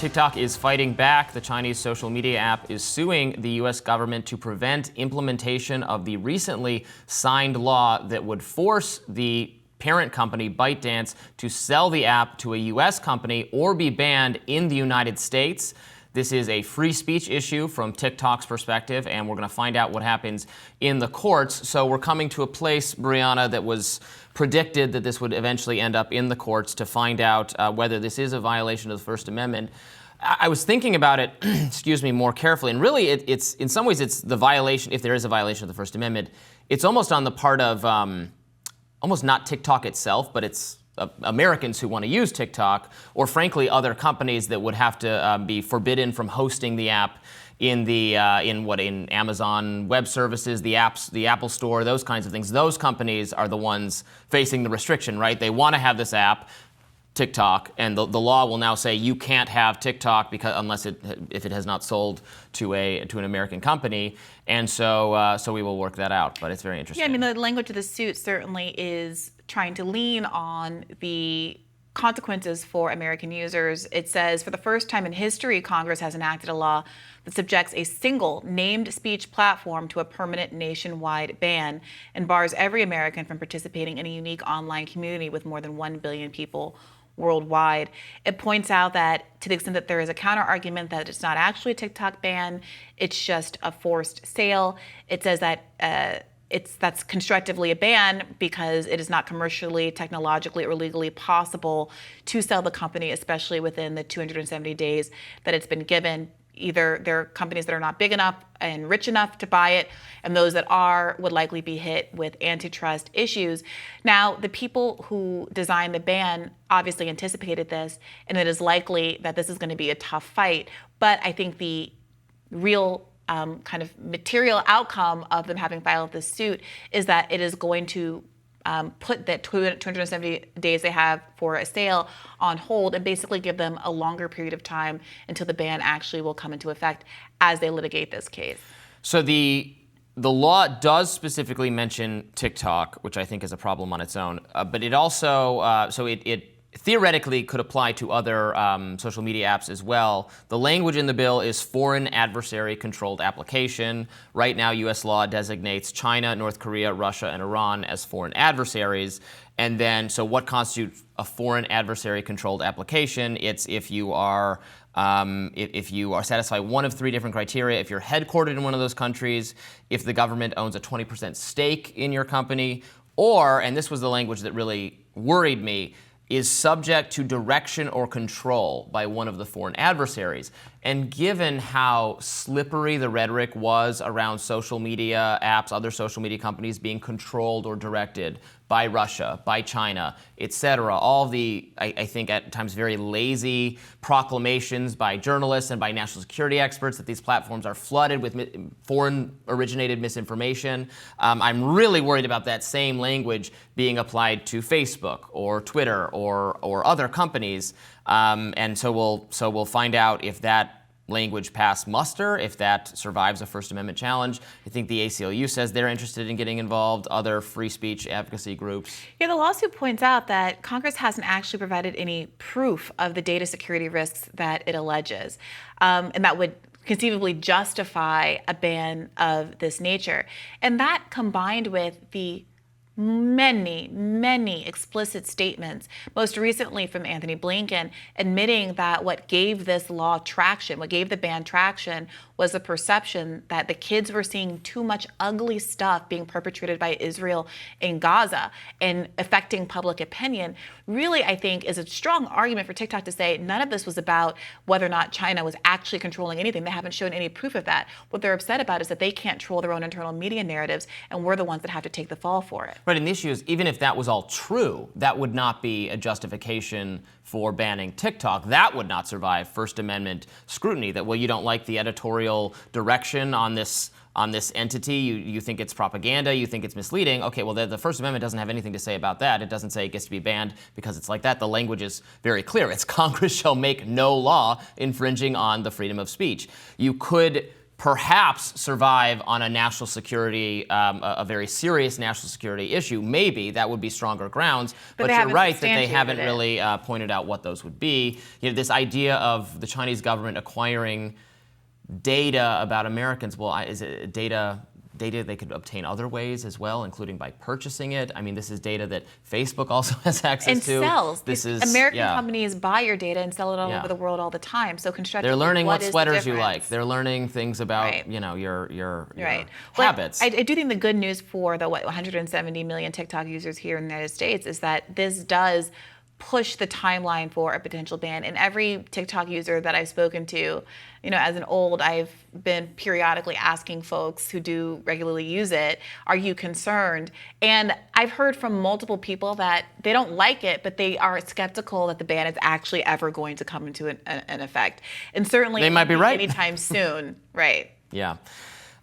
TikTok is fighting back. The Chinese social media app is suing the U.S. government to prevent implementation of the recently signed law that would force the parent company, ByteDance, to sell the app to a U.S. company or be banned in the United States. This is a free speech issue from TikTok's perspective, and we're going to find out what happens in the courts. So we're coming to a place, Brianna, that was predicted that this would eventually end up in the courts to find out whether this is a violation of the First Amendment. I was thinking about it, excuse me, more carefully, and really it's in some ways it's the violation, if there is a violation of the First Amendment, it's almost on the part of, almost not TikTok itself, but it's Americans who want to use TikTok, or frankly other companies that would have to be forbidden from hosting the app in the in Amazon Web Services, the Apple Store, those kinds of things. Those companies are the ones facing the restriction, right? They want to have this app, TikTok, and the law will now say you can't have TikTok because if it has not sold to an American company, and so we will work that out. But it's very interesting. Yeah, I mean the language of the suit certainly is trying to lean on the consequences for American users. It says, for the first time in history, Congress has enacted a law that subjects a single named speech platform to a permanent nationwide ban and bars every American from participating in a unique online community with more than 1 billion people worldwide. It points out that to the extent that there is a counter argument that it's not actually a TikTok ban, it's just a forced sale. It says that that's constructively a ban because it is not commercially, technologically, or legally possible to sell the company, especially within the 270 days that it's been given. Either there are companies that are not big enough and rich enough to buy it, and those that are would likely be hit with antitrust issues. Now, the people who designed the ban obviously anticipated this, and it is likely that this is going to be a tough fight. But I think the real kind of material outcome of them having filed this suit is that it is going to put that 270 days they have for a sale on hold and basically give them a longer period of time until the ban actually will come into effect as they litigate this case. So the law does specifically mention TikTok, which I think is a problem on its own, but it also, it theoretically could apply to other social media apps as well. The language in the bill is foreign adversary controlled application. Right now, U.S. law designates China, North Korea, Russia, and Iran as foreign adversaries. And then, so what constitutes a foreign adversary controlled application? It's if you are satisfy one of 3 different criteria, if you're headquartered in one of those countries, if the government owns a 20% stake in your company, or, and this was the language that really worried me, is subject to direction or control by one of the foreign adversaries. And given how slippery the rhetoric was around social media apps, other social media companies being controlled or directed by Russia, by China, etc., all the, I think at times very lazy proclamations by journalists and by national security experts that these platforms are flooded with foreign-originated misinformation. I'm really worried about that same language being applied to Facebook or Twitter or other companies. And so we'll find out if that language pass muster, if that survives a First Amendment challenge. I think the ACLU says they're interested in getting involved, other free speech advocacy groups. Yeah, the lawsuit points out that Congress hasn't actually provided any proof of the data security risks that it alleges, and that would conceivably justify a ban of this nature. And that combined with the many explicit statements, most recently from Anthony Blinken, admitting that what gave this law traction, what gave the ban traction, was the perception that the kids were seeing too much ugly stuff being perpetrated by Israel in Gaza and affecting public opinion, really, I think, is a strong argument for TikTok to say none of this was about whether or not China was actually controlling anything. They haven't shown any proof of that. What they're upset about is that they can't control their own internal media narratives, and we're the ones that have to take the fall for it. Right, and the issue is, even if that was all true, that would not be a justification for banning TikTok. That would not survive First Amendment scrutiny, that, well, you don't like the editorial direction on this entity, you think it's propaganda, you think it's misleading. Okay, well, the First Amendment doesn't have anything to say about that. It doesn't say it gets to be banned because it's like that. The language is very clear. It's Congress shall make no law infringing on the freedom of speech. You could perhaps survive on a national security, a very serious national security issue. Maybe that would be stronger grounds. But you're right that they haven't really pointed out what those would be. This idea of the Chinese government acquiring data about Americans. Well, is it data they could obtain other ways as well, including by purchasing it? I mean, this is data that Facebook also has access to. And sells. This is American companies buy your data and sell it all over the world all the time. So they're learning what sweaters you like. They're learning things about your habits. I do think the good news for the 170 million TikTok users here in the United States is that this does push the timeline for a potential ban. And every TikTok user that I've spoken to, as an old, I've been periodically asking folks who do regularly use it, are you concerned? And I've heard from multiple people that they don't like it, but they are skeptical that the ban is actually ever going to come into an effect. And certainly they might be right anytime soon, right? Yeah.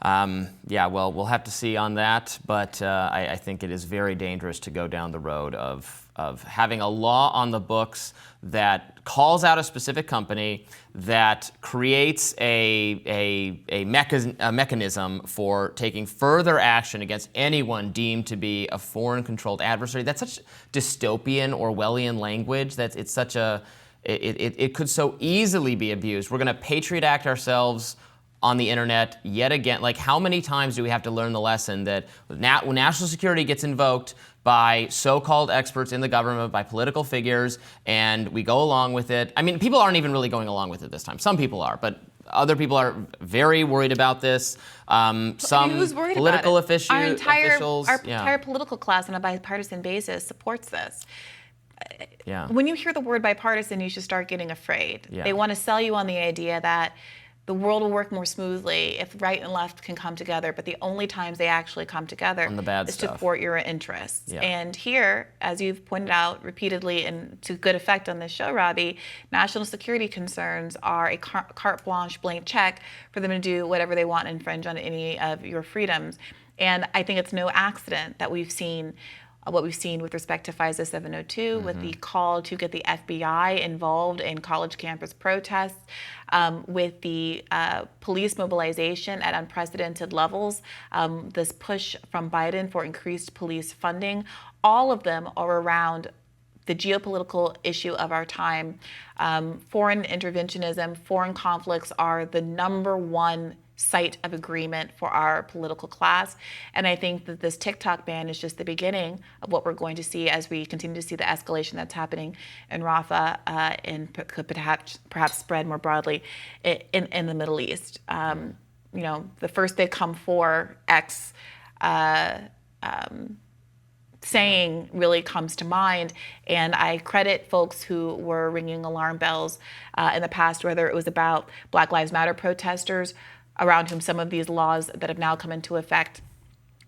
Well, we'll have to see on that, but I think it is very dangerous to go down the road of having a law on the books that calls out a specific company, that creates a mechanism for taking further action against anyone deemed to be a foreign-controlled adversary. That's such dystopian, Orwellian language. It could so easily be abused. We're going to Patriot Act ourselves on the internet yet again. Like, how many times do we have to learn the lesson that when national security gets invoked by so-called experts in the government, by political figures, and we go along with it? I mean, people aren't even really going along with it this time. Some people are, but other people are very worried about this. Who's worried political about it? Our entire political class on a bipartisan basis supports this. Yeah. When you hear the word bipartisan, you should start getting afraid. Yeah. They want to sell you on the idea that the world will work more smoothly if right and left can come together, but the only times they actually come together is to thwart your interests. Yeah. And here, as you've pointed out repeatedly and to good effect on this show, Robbie, national security concerns are a carte blanche blank check for them to do whatever they want and infringe on any of your freedoms. And I think it's no accident that we've seen what we've seen with respect to FISA 702, with the call to get the FBI involved in college campus protests, with the police mobilization at unprecedented levels, this push from Biden for increased police funding. All of them are around the geopolitical issue of our time. Foreign interventionism, foreign conflicts are the number one site of agreement for our political class. And I think that this TikTok ban is just the beginning of what we're going to see as we continue to see the escalation that's happening in Rafah and could perhaps spread more broadly in the Middle East. The first they come for X saying really comes to mind, and I credit folks who were ringing alarm bells in the past, whether it was about Black Lives Matter protesters, around whom some of these laws that have now come into effect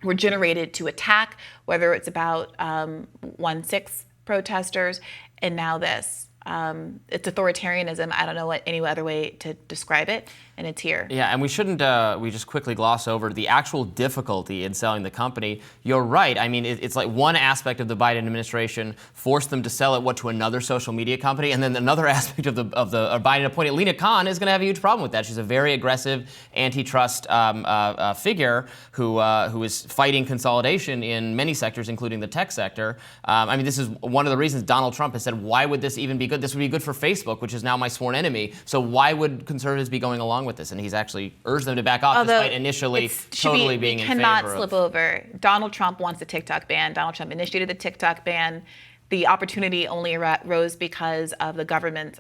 were generated to attack, whether it's about 1/6 protesters, and now this. It's authoritarianism. I don't know any other way to describe it, and it's here. Yeah, and we shouldn't, we just quickly gloss over the actual difficulty in selling the company. You're right. I mean, it's like one aspect of the Biden administration forced them to sell it, to another social media company, and then another aspect of the Biden appointed, Lina Khan, is going to have a huge problem with that. She's a very aggressive antitrust figure who is fighting consolidation in many sectors, including the tech sector. I mean, this is one of the reasons Donald Trump has said, why would this even be good? This would be good for Facebook, which is now my sworn enemy. So why would conservatives be going along with this? And he's actually urged them to back off, despite initially totally being in favor of. Cannot slip over. Donald Trump wants a TikTok ban. Donald Trump initiated the TikTok ban. The opportunity only arose because of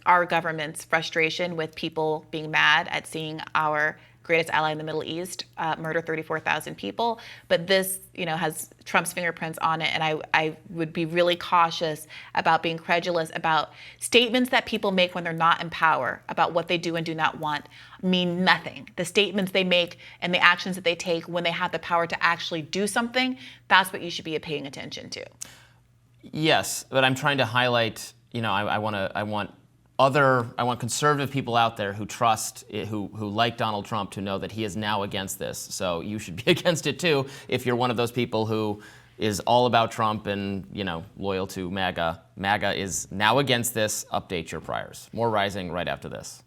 our government's frustration with people being mad at seeing our greatest ally in the Middle East murder 34,000 people. But this, has Trump's fingerprints on it, and I would be really cautious about being credulous about statements that people make when they're not in power about what they do and do not want mean nothing. The statements they make and the actions that they take when they have the power to actually do something, that's what you should be paying attention to. Yes, but I'm trying to highlight, I want conservative people out there who trust, who like Donald Trump, to know that he is now against this. So you should be against it too if you're one of those people who is all about Trump and, loyal to MAGA. MAGA is now against this. Update your priors. More Rising right after this.